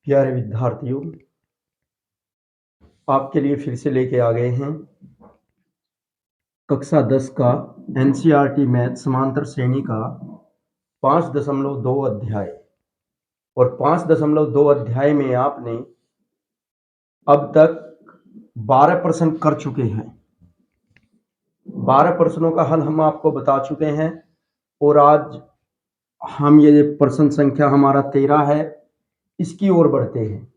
प्यारे विद्यार्थियों, आपके लिए फिर से लेके आ गए हैं कक्षा 10 का एनसीईआरटी मैथ समांतर श्रेणी का 5.2 अध्याय। और 5.2 अध्याय में आपने अब तक 12 प्रश्न कर चुके हैं। 12 प्रश्नों का हल हम आपको बता चुके हैं और आज हम ये प्रश्न संख्या हमारा 13 है, इसकी ओर बढ़ते हैं।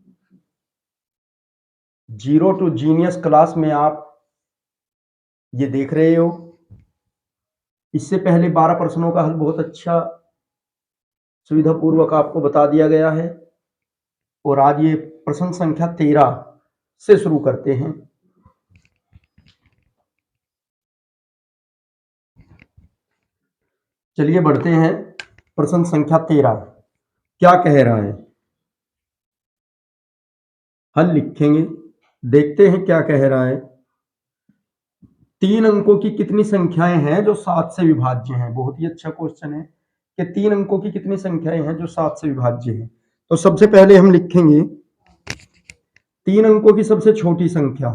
जीरो टू जीनियस क्लास में आप ये देख रहे हो। इससे पहले 12 प्रश्नों का हल बहुत अच्छा सुविधापूर्वक आपको बता दिया गया है और आज ये प्रश्न संख्या 13 से शुरू करते हैं। चलिए बढ़ते हैं। प्रश्न संख्या 13 क्या कह रहा है, हल लिखेंगे, देखते हैं क्या कह रहा है। 3 अंकों की कितनी संख्याएं हैं जो 7 से विभाज्य हैं। बहुत ही अच्छा क्वेश्चन है कि 3 अंकों की कितनी संख्याएं हैं जो 7 से विभाज्य हैं। तो सबसे पहले हम लिखेंगे 3 अंकों की सबसे छोटी संख्या।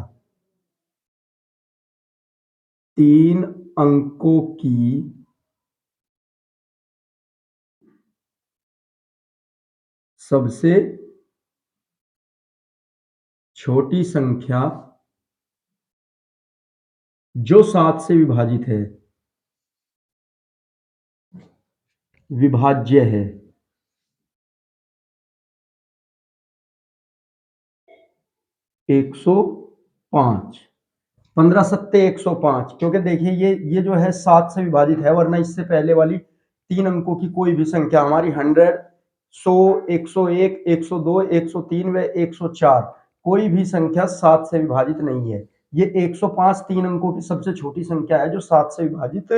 3 अंकों की सबसे छोटी संख्या जो 7 से विभाजित है, विभाज्य है। 105। 15 सत्ते 105, क्योंकि देखिए ये जो है 7 से विभाजित है, वरना इससे पहले वाली 3 अंकों की कोई भी संख्या हमारी 100, 100, 101, 102, 103 व 104 कोई भी संख्या 7 से विभाजित नहीं है। ये 105 3 अंकों की सबसे छोटी संख्या है जो 7 से विभाजित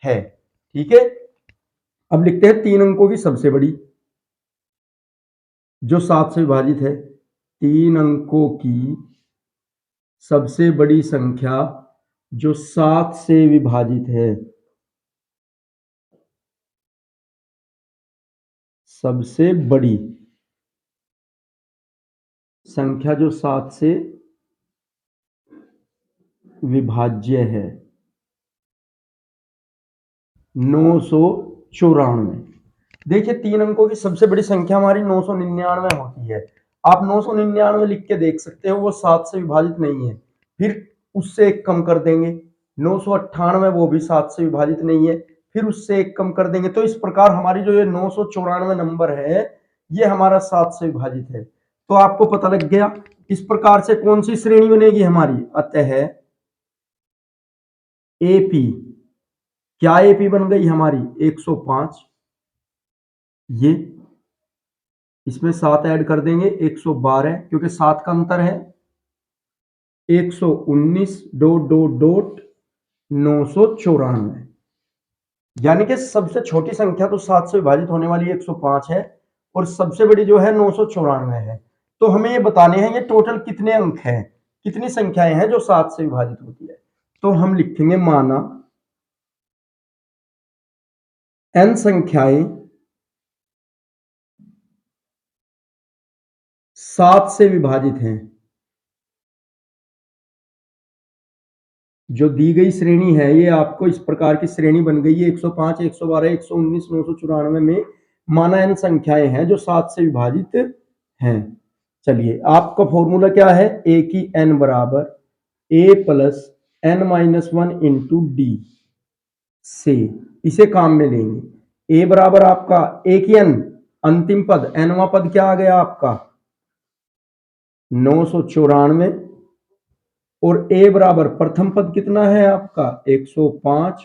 है। ठीक है, अब लिखते हैं 3 अंकों की सबसे बड़ी जो 7 से विभाजित है। 3 अंकों की सबसे बड़ी संख्या जो 7 से विभाजित है। सबसे बड़ी संख्या जो 7 से विभाज्य है 994। देखिए 3 अंकों की सबसे बड़ी संख्या हमारी 999 होती है। आप 999 लिख के देख सकते हो, वो 7 से विभाजित नहीं है। फिर उससे एक कम कर देंगे 998, वो भी 7 से विभाजित नहीं है। फिर उससे एक कम कर देंगे। तो इस प्रकार हमारी जो ये 994 नंबर है, ये हमारा 7 से विभाजित है। तो आपको पता लग गया इस प्रकार से कौन सी श्रेणी बनेगी हमारी। अतः एपी, क्या एपी बन गई हमारी 105। ये इसमें 7 ऐड कर देंगे 112, क्योंकि 7 का अंतर है। 119 डॉट डॉट डॉट 994, यानी कि सबसे छोटी संख्या तो 7 से विभाजित होने वाली 105 है और सबसे बड़ी जो है 994 है। तो हमें ये बताने हैं ये टोटल कितने अंक हैं, कितनी संख्याएं हैं जो 7 से विभाजित होती है। तो हम लिखेंगे माना n संख्याएं 7 से विभाजित हैं। जो दी गई श्रेणी है ये आपको इस प्रकार की श्रेणी बन गई है 105, 112, 119, 994 में माना n संख्याएं हैं जो 7 से विभाजित हैं। चलिए आपका फॉर्मूला क्या है, a की n बराबर a plus n minus 1 into D से इसे काम में लेंगे। a बराबर आपका a की n अंतिम पद, nवां पद क्या आ गया आपका 994 और a बराबर प्रथम पद कितना है आपका 105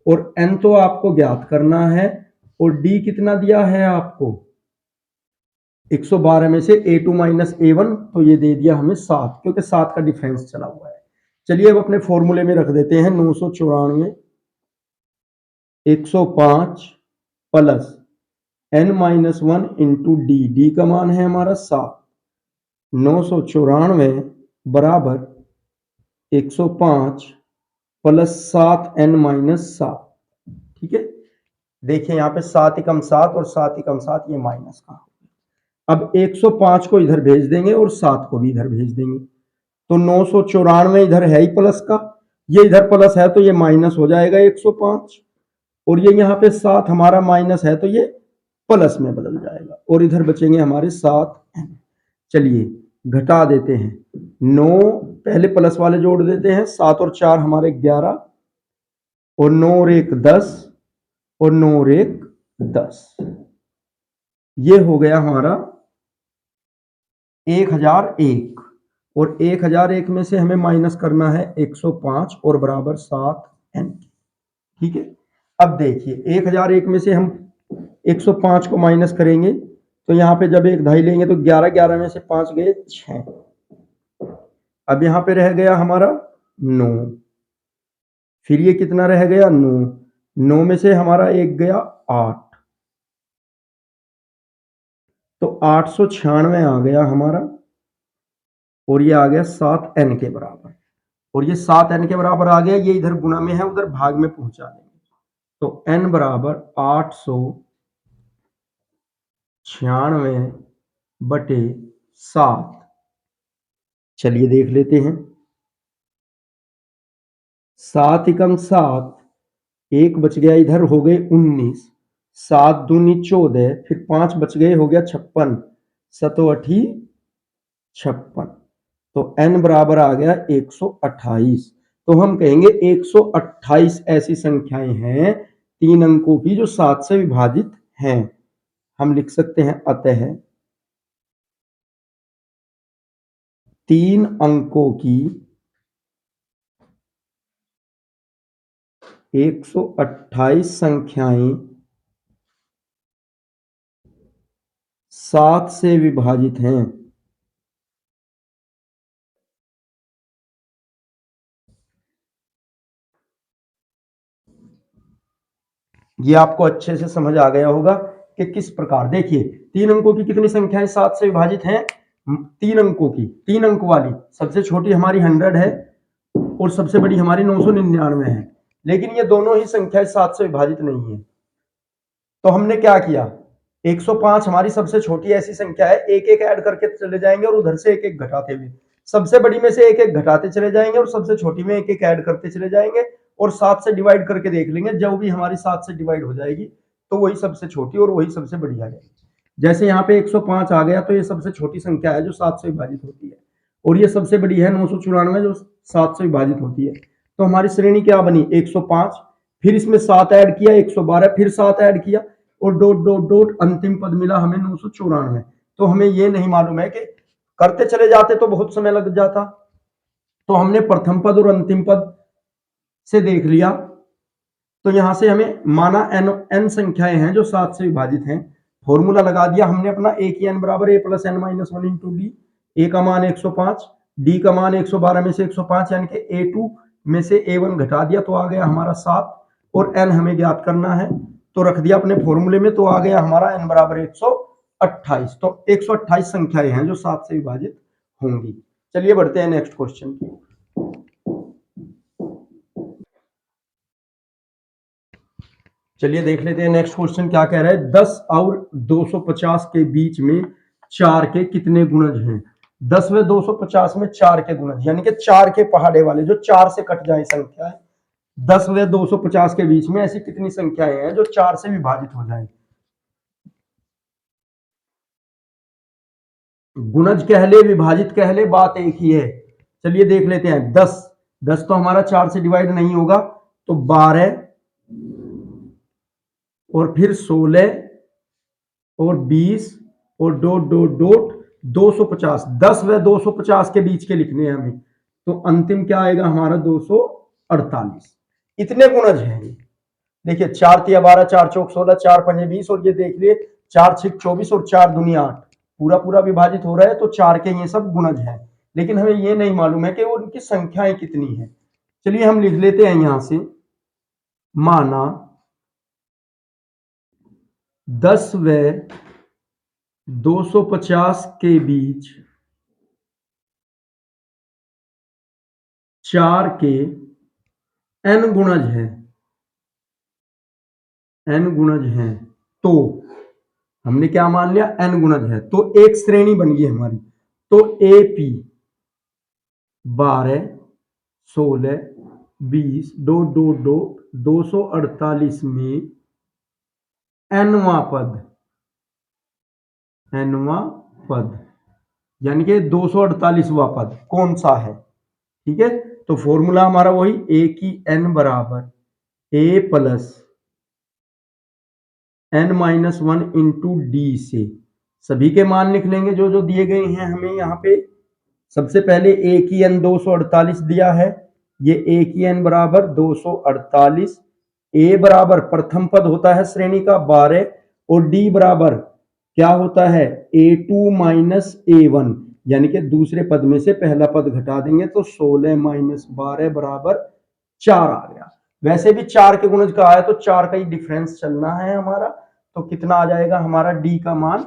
और n तो आपको ज्ञात करना है और d कितना दिया है आपको 112 में से a2 माइनस a1, तो ये दे दिया हमें 7, क्योंकि 7 का डिफरेंस चला हुआ है। चलिए अब अपने फॉर्मूले में रख देते हैं 994 105 plus n minus 1 into D का मान है हमारा 7। 994 बराबर 105 प्लस 7n माइनस 7। ठीक है, देखिए यहाँ पे 7 एकम 7 और 7 एकम 7 ये माइनस का। अब 105 को इधर भेज देंगे और 7 को भी इधर भेज देंगे, तो 994 इधर है ही प्लस का, ये इधर प्लस है तो ये माइनस हो जाएगा 105, और ये यहाँ पे 7 हमारा माइनस है तो ये प्लस में बदल जाएगा, और इधर बचेंगे हमारे 7। चलिए घटा देते हैं, 9 पहले प्लस वाले जोड़ देते हैं, 7 और 4 हमारे 11, और 9 और 1 10, और 9 और 1 10, ये हो गया हमारा 1001, और 1001 में से हमें माइनस करना है 105 और बराबर 7n। ठीक है, अब देखिए 1001 में से हम 105 को माइनस करेंगे तो यहाँ पे जब एक ढाई लेंगे तो 11, 11 में से 5 गए 6, अब यहाँ पे रह गया हमारा 9, फिर ये कितना रह गया 9, 9 में से हमारा एक गया 8, तो 896 आ गया हमारा, और ये आ गया 7n के बराबर, और ये 7n के बराबर आ गया, ये इधर गुना में है उधर भाग में पहुंचा देंगे, तो n बराबर 896/7। चलिए देख लेते हैं, 7 एकम 7, एक बच गया इधर हो गए 19, 7 दूनी 14, फिर 5 बच गए हो गया 56, 7 8 56, तो n बराबर आ गया 128। तो हम कहेंगे 128 ऐसी संख्याएं हैं 3 अंकों की जो 7 से विभाजित हैं। हम लिख सकते हैं अतः 3 अंकों की 128 संख्याएं 7 से विभाजित हैं। ये आपको अच्छे से समझ आ गया होगा कि किस प्रकार, देखिए 3 अंकों की कितनी संख्याएं 7 से विभाजित हैं, 3 अंकों की, 3 अंक वाली सबसे छोटी हमारी 100 है और सबसे बड़ी हमारी 999 है, लेकिन ये दोनों ही संख्याएं 7 से विभाजित नहीं है। तो हमने क्या किया, 105 हमारी सबसे छोटी ऐसी संख्या है, एक एक ऐड करके चले जाएंगे और उधर से एक एक घटाते हुए, सबसे बड़ी में से एक एक घटाते चले जाएंगे और सबसे छोटी में एक एक ऐड करते चले जाएंगे, और 7 से डिवाइड करके देख लेंगे, जब भी हमारी 7 से डिवाइड हो जाएगी तो वही सबसे छोटी और वही सबसे बड़ी आ जाएगी। जैसे यहाँ पे 105 आ गया तो ये सबसे छोटी संख्या है जो 7 से विभाजित होती है, और ये सबसे बड़ी है 994 जो 7 से विभाजित होती है। तो हमारी श्रेणी क्या बनी, 105, फिर इसमें 7 ऐड किया 112, फिर 7 ऐड किया और डॉट डॉट डॉट अंतिम पद मिला हमें 994। तो हमें ये नहीं मालूम है कि करते चले जाते तो बहुत समय लग जाता, तो हमने प्रथम पद और अंतिम पद से देख लिया, तो यहां से हमें माना n संख्याएं हैं जो 7 से विभाजित हैं, फॉर्मूला लगा दिया हमने अपना, a की n बराबर a plus n minus 1 into D, a का मान 105, d का मान 112 में से 105 यानी कि a2 में से a1 घटा दिया तो आ गया हमारा 7, और n हमें ज्ञात करना है तो रख दिया अपने फॉर्मूले में, तो आ गया हमारा n बराबर 128। तो 128 संख्याएं हैं जो 7 से विभाजित होंगी। चलिए बढ़ते हैं नेक्स्ट क्वेश्चन की। चलिए देख लेते हैं नेक्स्ट क्वेश्चन क्या कह रहा है, 10 और 250 के बीच में 4 के कितने गुणज हैं। 10 व 250 में 4 के गुणज यानी कि 4 के पहाड़े वाले जो 4 से कट जाए संख्या है, 10 व 250 के बीच में ऐसी कितनी संख्याएं हैं जो 4 से विभाजित हो जाए। गुणज कह ले विभाजित कह ले बात एक ही है। चलिए देख लेते हैं, 10 10 तो हमारा 4 से डिवाइड नहीं होगा, तो 12 और फिर 16 और 20 और डॉट डॉट डॉट 250, 10 व 250 के बीच के लिखने हैं हमें, तो अंतिम क्या आएगा हमारा 248। इतने गुणज हैं। देखिए 4 तिया 12, 4 चौक 16, 4 पंजे 20, और ये देख लिए 4 छिक 24 और 4 दूनी 8, पूरा पूरा विभाजित हो रहा है, तो 4 के ये सब गुणज हैं, लेकिन हमें ये नहीं मालूम है कि उनकी संख्याएं कितनी है। चलिए हम लिख लेते हैं यहां से, माना 10 व 250 के बीच 4 के n गुणज हैं, n गुणज हैं, तो हमने क्या मान लिया, n गुणज है, तो एक श्रेणी बन गई हमारी। तो AP 12, 16, 20, दो दो दो 248 में nवां पद यानी कि 248वां पद कौन सा है। ठीक है, तो फॉर्मूला हमारा वही ए की n बराबर ए प्लस n-1 इंटू डी से सभी के मान लिख लेंगे जो जो दिए गए हैं हमें यहाँ पे। सबसे पहले ए की n 248 दिया है, ये ए की n बराबर 248, ए बराबर प्रथम पद होता है श्रेणी का 12 और डी बराबर क्या होता है A2 माइनस A1 यानी कि दूसरे पद में से पहला पद घटा देंगे तो 16 माइनस 12 बराबर 4 आ गया। वैसे भी 4 के गुणज का आया तो 4 का ही डिफरेंस चलना है हमारा, तो कितना आ जाएगा हमारा डी का मान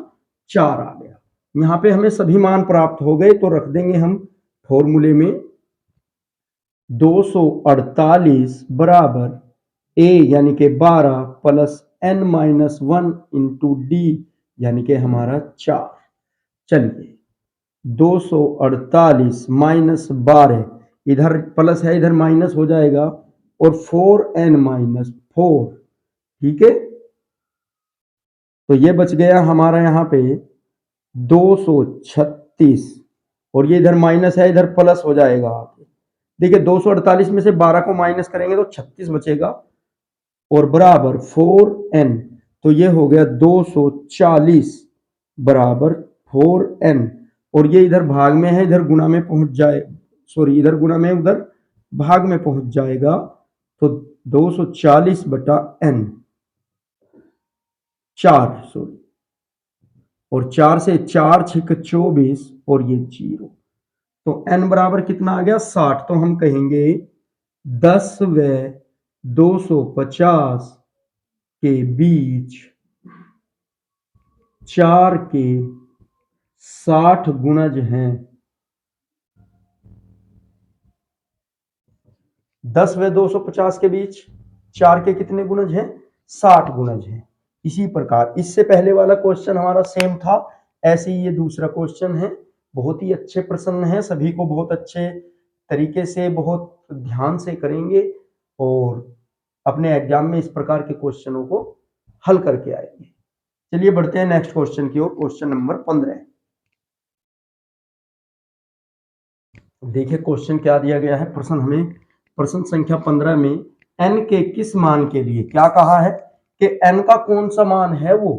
4 आ गया। यहाँ पे हमें सभी मान प्राप्त हो गए तो रख देंगे हम फॉर्मूले में 248 बराबर ए यानी कि 12 प्लस n-1 इंटू डी यानी कि हमारा 4। चलिए 248 माइनस 12 इधर प्लस है इधर माइनस हो जाएगा और 4n-4 ठीक है, तो ये बच गया हमारा यहाँ पे 236 और ये इधर माइनस है इधर प्लस हो जाएगा। देखिए 248 में से 12 को माइनस करेंगे तो 36 बचेगा और बराबर 4n, तो ये हो गया 240 बराबर 4n और ये इधर भाग में है इधर गुणा में पहुंच जाए, सॉरी इधर गुणा में उधर भाग में पहुंच जाएगा तो 240 बटा n 4 सॉरी और 4 से 4 6 24 और ये 0 तो n बराबर कितना आ गया 60। तो हम कहेंगे 10 व 250 के बीच 4 के 60 गुणज हैं। 10 व 250 के बीच 4 के कितने गुणज हैं 60 गुणज हैं। इसी प्रकार इससे पहले वाला क्वेश्चन हमारा सेम था, ऐसे ही ये दूसरा क्वेश्चन है। बहुत ही अच्छे प्रश्न है, सभी को बहुत अच्छे तरीके से बहुत ध्यान से करेंगे और अपने एग्जाम में इस प्रकार के क्वेश्चनों को हल करके आएंगे। चलिए बढ़ते हैं नेक्स्ट क्वेश्चन की ओर, क्वेश्चन नंबर 15। देखिए क्वेश्चन क्या दिया गया है, प्रश्न हमें प्रश्न संख्या 15 में n के किस मान के लिए क्या कहा है कि n का कौन सा मान है वो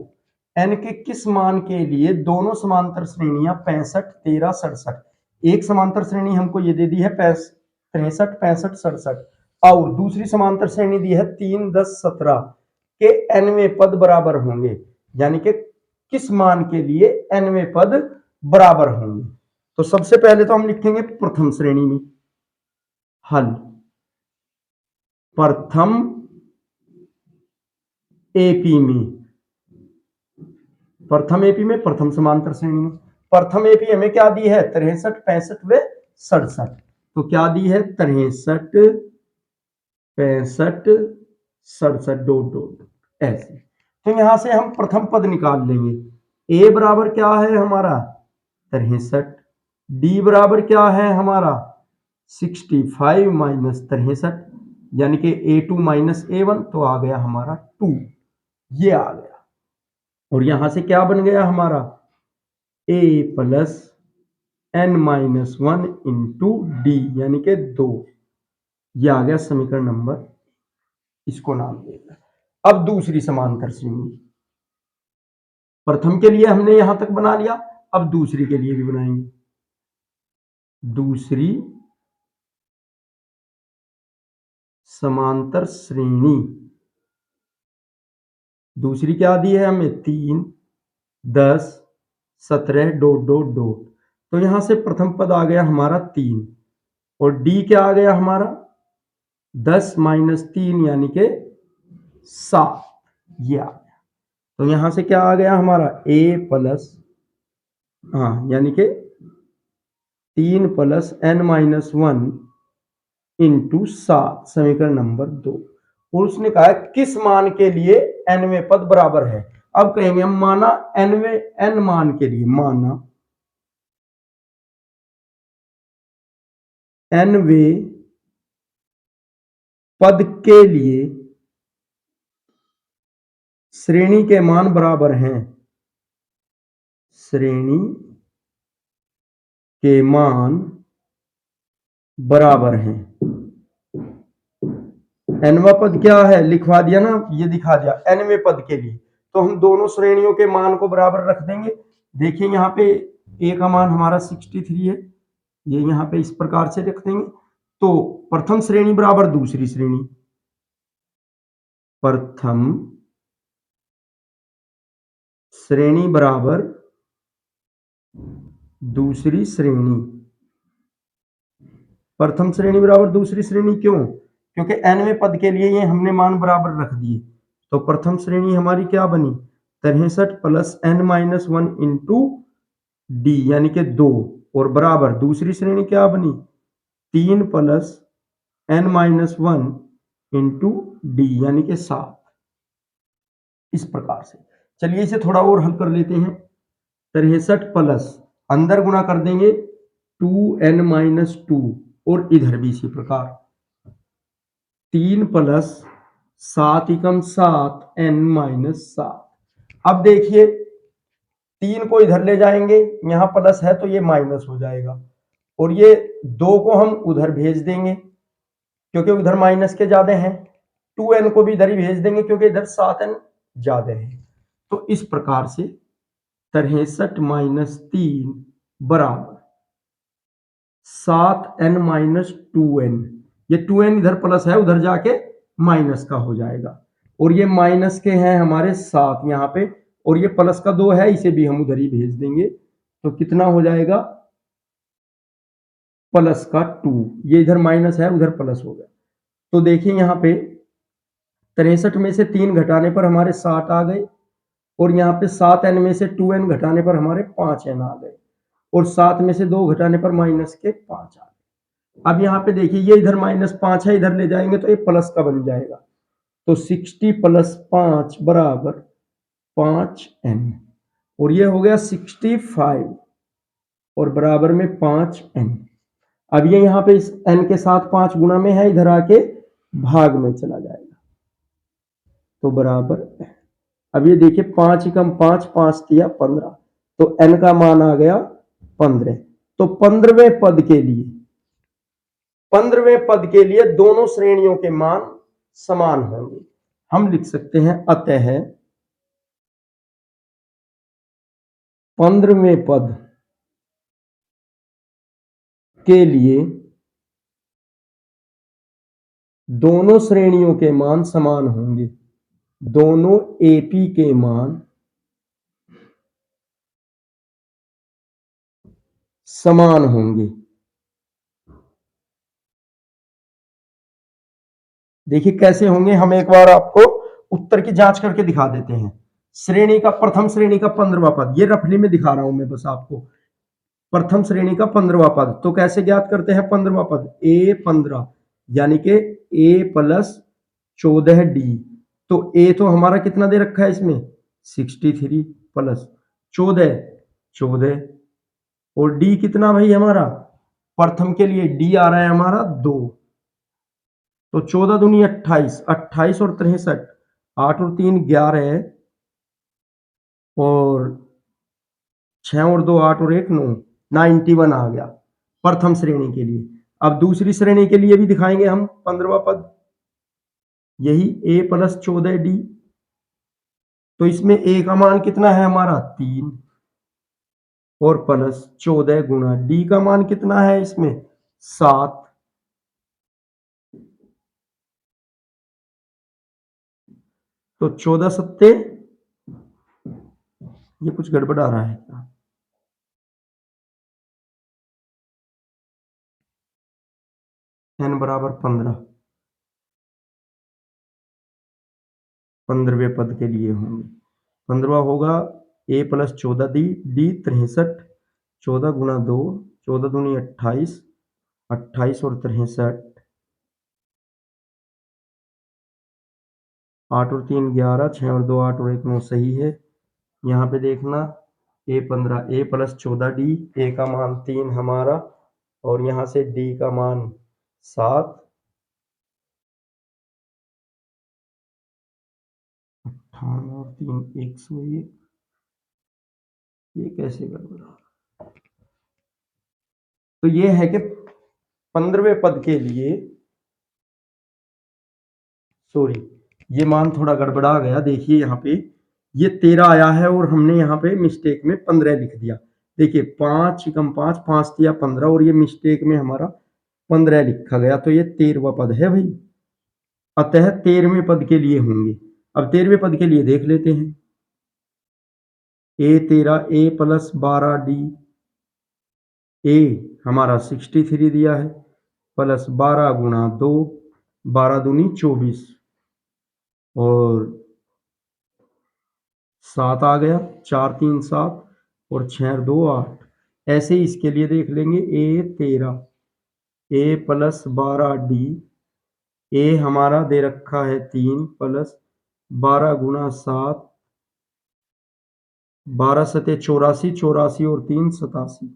n के किस मान के लिए दोनों समांतर श्रेणियां 65 13 67, एक समांतर श्रेणी हमको ये दे दी है 63 65 67 और दूसरी समांतर श्रेणी दी है 3 10 17 के nवें पद बराबर होंगे, यानी कि किस मान के लिए nवें पद बराबर होंगे। तो सबसे पहले तो हम लिखेंगे प्रथम श्रेणी में हल, प्रथम एपी में, प्रथम एपी में प्रथम समांतर श्रेणी में। प्रथम एपी हमें क्या दी है 63 65 व 67, तो क्या दी है 63 65 67 डॉट डॉट ऐसे। तो यहां से हम प्रथम पद निकाल लेंगे, ए बराबर क्या है हमारा 63, डी बराबर क्या है हमारा 65 माइनस 63 यानी कि A2 माइनस A1, तो आ गया हमारा 2, ये आ गया। और यहां से क्या बन गया हमारा A plus n-1 into D यानी कि 2, ये आ गया समीकरण नंबर, इसको नाम देगा। अब दूसरी समांतर श्रेणी, प्रथम के लिए हमने यहां तक बना लिया, अब दूसरी के लिए भी बनाएंगे। दूसरी समांतर श्रेणी, दूसरी क्या दी है हमें 3 10 17 डॉट डॉट डॉट, तो यहां से प्रथम पद आ गया हमारा 3 और डी क्या आ गया हमारा 10 माइनस 3 यानी कि 7, ये आ गया। तो यहां से क्या आ गया हमारा a प्लस यानी कि 3 प्लस n-1 इंटू 7 समीकरण नंबर 2। और उसने कहा किस मान के लिए nवें पद बराबर है, अब कहेंगे हम माना n मान के लिए, माना nवे पद के लिए श्रेणी के मान बराबर हैं, श्रेणी के मान बराबर हैं। nवा पद क्या है लिखवा दिया ना, ये दिखा दिया nवें पद के लिए, तो हम दोनों श्रेणियों के मान को बराबर रख देंगे। देखिए यहाँ पे a का मान हमारा 63 है, ये यहाँ पे इस प्रकार से रख देंगे। तो प्रथम श्रेणी बराबर दूसरी श्रेणी, प्रथम श्रेणी बराबर दूसरी श्रेणी। प्रथम श्रेणी बराबर दूसरी श्रेणी क्यों? क्योंकि nवें पद के लिए ये हमने मान बराबर रख दिए। तो प्रथम श्रेणी हमारी क्या बनी, 63 plus n minus 1 into D यानी कि 2, और बराबर दूसरी श्रेणी क्या बनी, 3 plus n minus 1 into D यानी कि 7। इस प्रकार से चलिए इसे थोड़ा और हल कर लेते हैं। 63 प्लस अंदर गुणा कर देंगे 2n माइनस 2, और इधर भी इसी प्रकार 3 प्लस 7 एकम 7 n माइनस 7। अब देखिए 3 को इधर ले जाएंगे, यहां प्लस है तो ये माइनस हो जाएगा, और ये 2 को हम उधर भेज देंगे क्योंकि उधर माइनस के ज्यादा हैं, 2n को भी इधर ही भेज देंगे क्योंकि इधर 7n ज्यादा है। तो इस प्रकार से 63 माइनस 3 बराबर 7n माइनस 2n, ये 2n इधर प्लस है उधर जाके माइनस का हो जाएगा, और ये माइनस के हैं हमारे 7 यहाँ पे, और ये प्लस का 2 है इसे भी हम उधर ही भेज देंगे। तो कितना हो जाएगा, प्लस का 2, ये इधर माइनस है उधर प्लस हो गया। तो देखिए यहाँ पे 63 में से 3 घटाने पर हमारे 7 आ गए, और यहाँ पे 7n में से 2n घटाने पर हमारे 5n आ गए, और 7 में से 2 घटाने पर माइनस के 5 आ गए। अब यहाँ पे देखिए ये इधर माइनस 5 है, इधर ले जाएंगे तो ये प्लस का बन जाएगा। तो 60 प्लस 5 बराबर 5n, और ये हो गया 65 और बराबर में 5n। अब ये यहाँ पे इस n के साथ 5 गुना में है, इधर आके भाग में चला जाएगा, तो बराबर। अब ये देखिए 5 एकम 5, 5 तिया 15, तो n का मान आ गया 15। तो 15वें पद के लिए, 15वें पद के लिए दोनों श्रेणियों के मान समान होंगे। हम लिख सकते हैं अतः 15वें पद के लिए दोनों श्रेणियों के मान समान होंगे, दोनों एपी के मान समान होंगे। देखिए कैसे होंगे, हम एक बार आपको उत्तर की जांच करके दिखा देते हैं। श्रेणी का प्रथम श्रेणी का 15वां पद, ये रफली में दिखा रहा हूं मैं बस आपको, प्रथम श्रेणी का 15वां पद। तो कैसे ज्ञात करते हैं 15वां पद, ए 15 यानी कि ए प्लस 14d। तो ए तो हमारा कितना दे रखा है इसमें 63 प्लस 14 और डी कितना भाई हमारा, प्रथम के लिए डी आ रहा है हमारा 2। तो 14 दूनी 28, 28 और 63, 8 और 3 11, और 6 और 2 8 और 1 9, 91 आ गया प्रथम श्रेणी के लिए। अब दूसरी श्रेणी के लिए भी दिखाएंगे हम 15वां पद, यही a प्लस 14d। तो इसमें a का मान कितना है हमारा 3, और प्लस 14 गुना d का मान कितना है इसमें 7। तो 14 सत्ते, ये कुछ गड़बड़ आ रहा है क्या, n बराबर 15, 15वें पद के लिए होंगे। 15वां होगा a प्लस 14d, d 63, 14 गुना 2, 14 दूनी 28, 28 और 63, 8 और 3 11, 6 और 2 8 और 1 9 सही है। यहाँ पे देखना A15 A plus 14D, A का मान 3 हमारा, और यहाँ से D का मान 7, 98 और 3 101। ये कैसे गड़बड़ा। तो ये है कि 15वें पद के लिए, सॉरी, ये मान थोड़ा गड़बड़ा गया। देखिए यहाँ पे ये 13 आया है और हमने यहाँ पे मिस्टेक में 15 लिख दिया। देखिए 5 कम 5 5 दिया 15, और ये मिस्टेक में हमारा 15 लिखा गया, तो ये 13वां पद है भाई। अतः 13वें पद के लिए होंगे। अब 13वें पद के लिए देख लेते हैं। A13 A plus 12D, A हमारा 63 दिया है, प्लस 12 गुणा 2, 12 दूनी 24, और 7 आ गया, 4 3 7, और 6 और 2 8। ऐसे ही इसके लिए देख लेंगे। A13 A plus 12D, A हमारा दे रखा है 3, प्लस 12 गुणा 7, 12 सते 84, 84 और 3 87।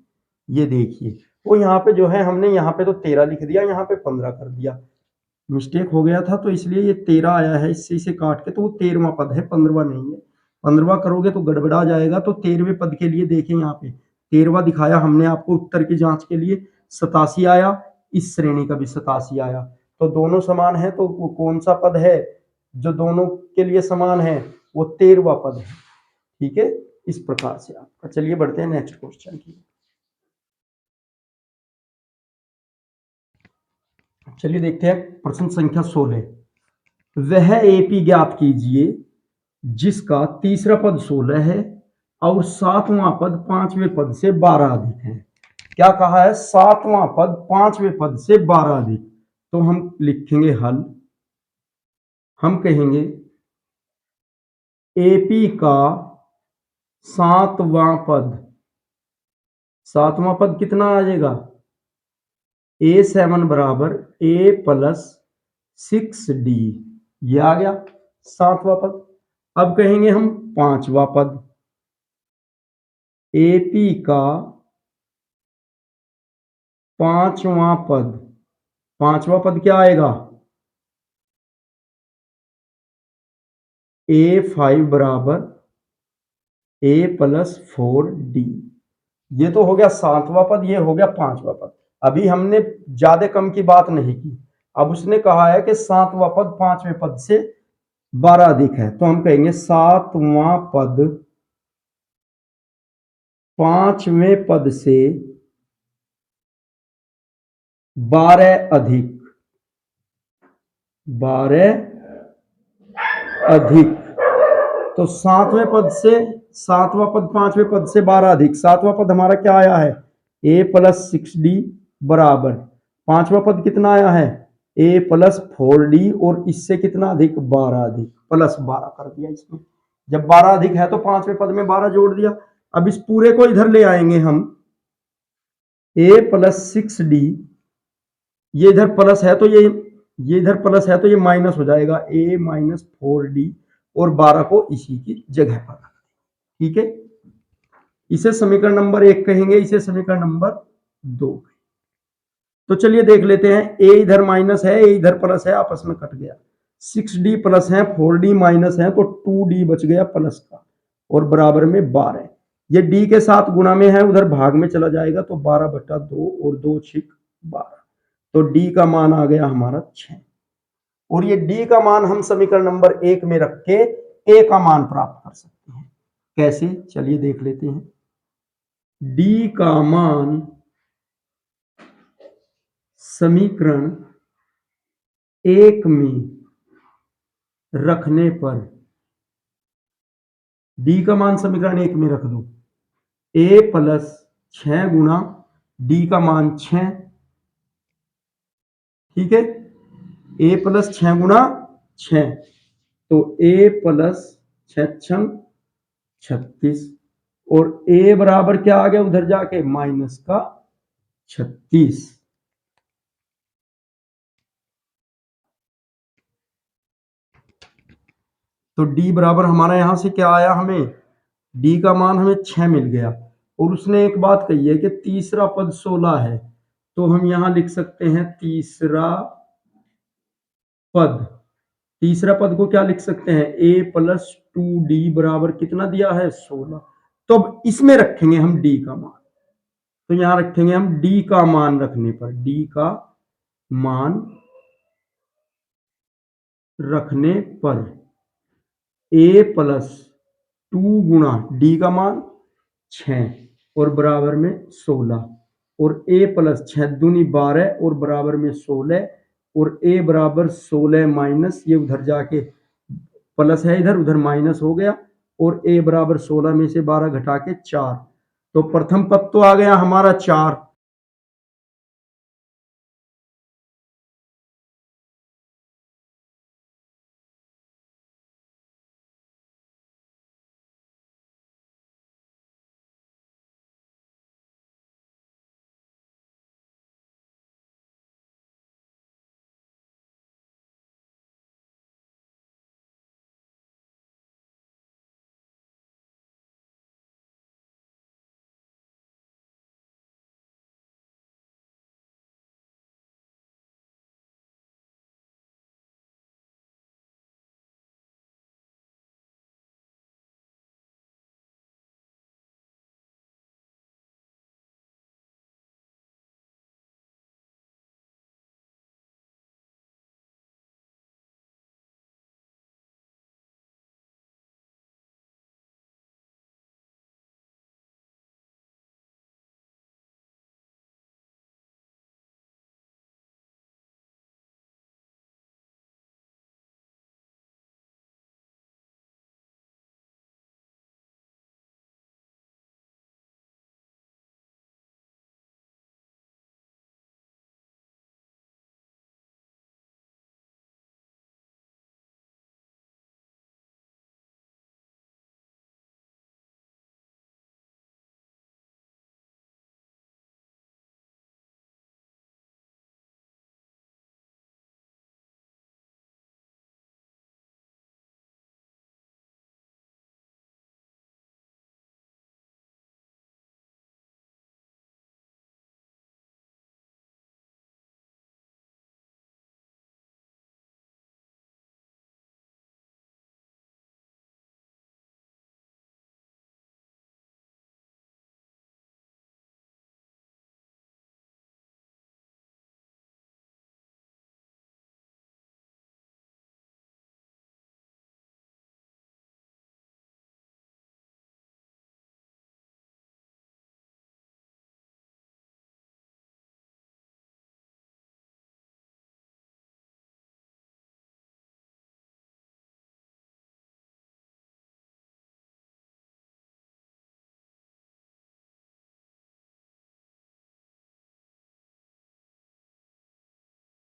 ये देखिए, वो यहाँ पे जो है हमने यहाँ पे तो 13 लिख दिया, यहाँ पे 15 कर दिया। मिस्टेक हो गया था, तो इसलिए ये 13 आया है। इससे इसे काट के तो वो 13वां पद है, 15वां नहीं है। 15वां करोगे तो गड़बड़ा जाएगा। तो 13वें पद के लिए देखें, यहाँ पे 13वां दिखाया हमने आपको उत्तर की जांच के लिए। 87 आया, इस श्रेणी का भी 87 आया, तो दोनों समान है। तो वो कौन सा पद है जो दोनों के लिए समान है? वो 13वां पद है। ठीक है, इस प्रकार से आपका। चलिए बढ़ते हैं नेक्स्ट क्वेश्चन की। चलिए देखते हैं प्रश्न संख्या 16। वह एपी ज्ञात कीजिए जिसका तीसरा पद 16 है और सातवां पद पांचवें पद से 12 अधिक है। क्या कहा है? सातवां पद पांचवें पद से 12 अधिक। तो हम लिखेंगे हल। हम कहेंगे एपी का सातवां पद, सातवां पद कितना आ जाएगा? A7 बराबर A प्लस 6D, ये आ गया सातवां पद। अब कहेंगे हम पांचवा पद, एपी का पांचवा पद। पांचवा पद क्या आएगा? A5 बराबर A प्लस 4D। ये तो हो गया सातवां पद, ये हो गया पांचवा पद। अभी हमने ज्यादा कम की बात नहीं की। अब उसने कहा है कि सातवां पद पांचवें पद से 12 अधिक है, तो हम कहेंगे सातवां पद पांचवें पद से 12 अधिक, 12 अधिक। तो सातवें पद से, सातवां पद पांचवें पद से 12 अधिक। सातवां पद हमारा क्या आया है? A प्लस 6D बराबर, पांचवा पद कितना आया है? A प्लस 4D, और इससे कितना अधिक? 12 अधिक, प्लस 12 कर दिया इसमें। जब 12 अधिक है तो पांचवें पद में 12 जोड़ दिया। अब इस पूरे को इधर ले आएंगे हम। A प्लस 6D, ये इधर प्लस है तो ये इधर प्लस है तो ये माइनस हो जाएगा। A माइनस 4D, और 12 को इसी की जगह पर। ठीक है, इसे समीकरण नंबर 1 कहेंगे, इसे समीकरण नंबर 2। तो चलिए देख लेते हैं। ए इधर माइनस है, ए इधर प्लस है, आपस में कट गया। 6D प्लस है, 4D माइनस है, तो 2D बच गया प्लस का, और बराबर में 12। ये D के साथ गुणा में है, उधर भाग में चला जाएगा, तो 12/2 और 2 6 12। तो D का मान आ गया हमारा 6। और ये D का मान हम समीकरण नंबर 1 में रख के A का मान प्राप्त कर सकते हैं। कैसे? चलिए देख लेते हैं। D का मान समीकरण 1 में रखने पर, D का मान समीकरण 1 में रख दो। A प्लस 6 गुणा D का मान 6, ठीक है। A प्लस 6 गुणा 6, तो A प्लस 6 36, और A बराबर क्या आ गया उधर जाके? माइनस का 36। तो डी बराबर हमारा यहां से क्या आया, हमें डी का मान हमें 6 मिल गया। और उसने एक बात कही है कि तीसरा पद 16 है, तो हम यहां लिख सकते हैं तीसरा पद। तीसरा पद को क्या लिख सकते हैं, a प्लस 2d बराबर कितना दिया है, 16। तो अब इसमें रखेंगे हम d का मान। तो यहां रखेंगे हम d का मान, रखने पर d का मान रखने पर a प्लस 2 गुणा d का मान 6 और बराबर में 16, और a प्लस 6 दूनी 12 और बराबर में 16, और a बराबर 16 माइनस, ये उधर जाके प्लस है, इधर उधर माइनस हो गया, और a बराबर 16 में से 12 घटा के 4। तो प्रथम पद तो आ गया हमारा 4,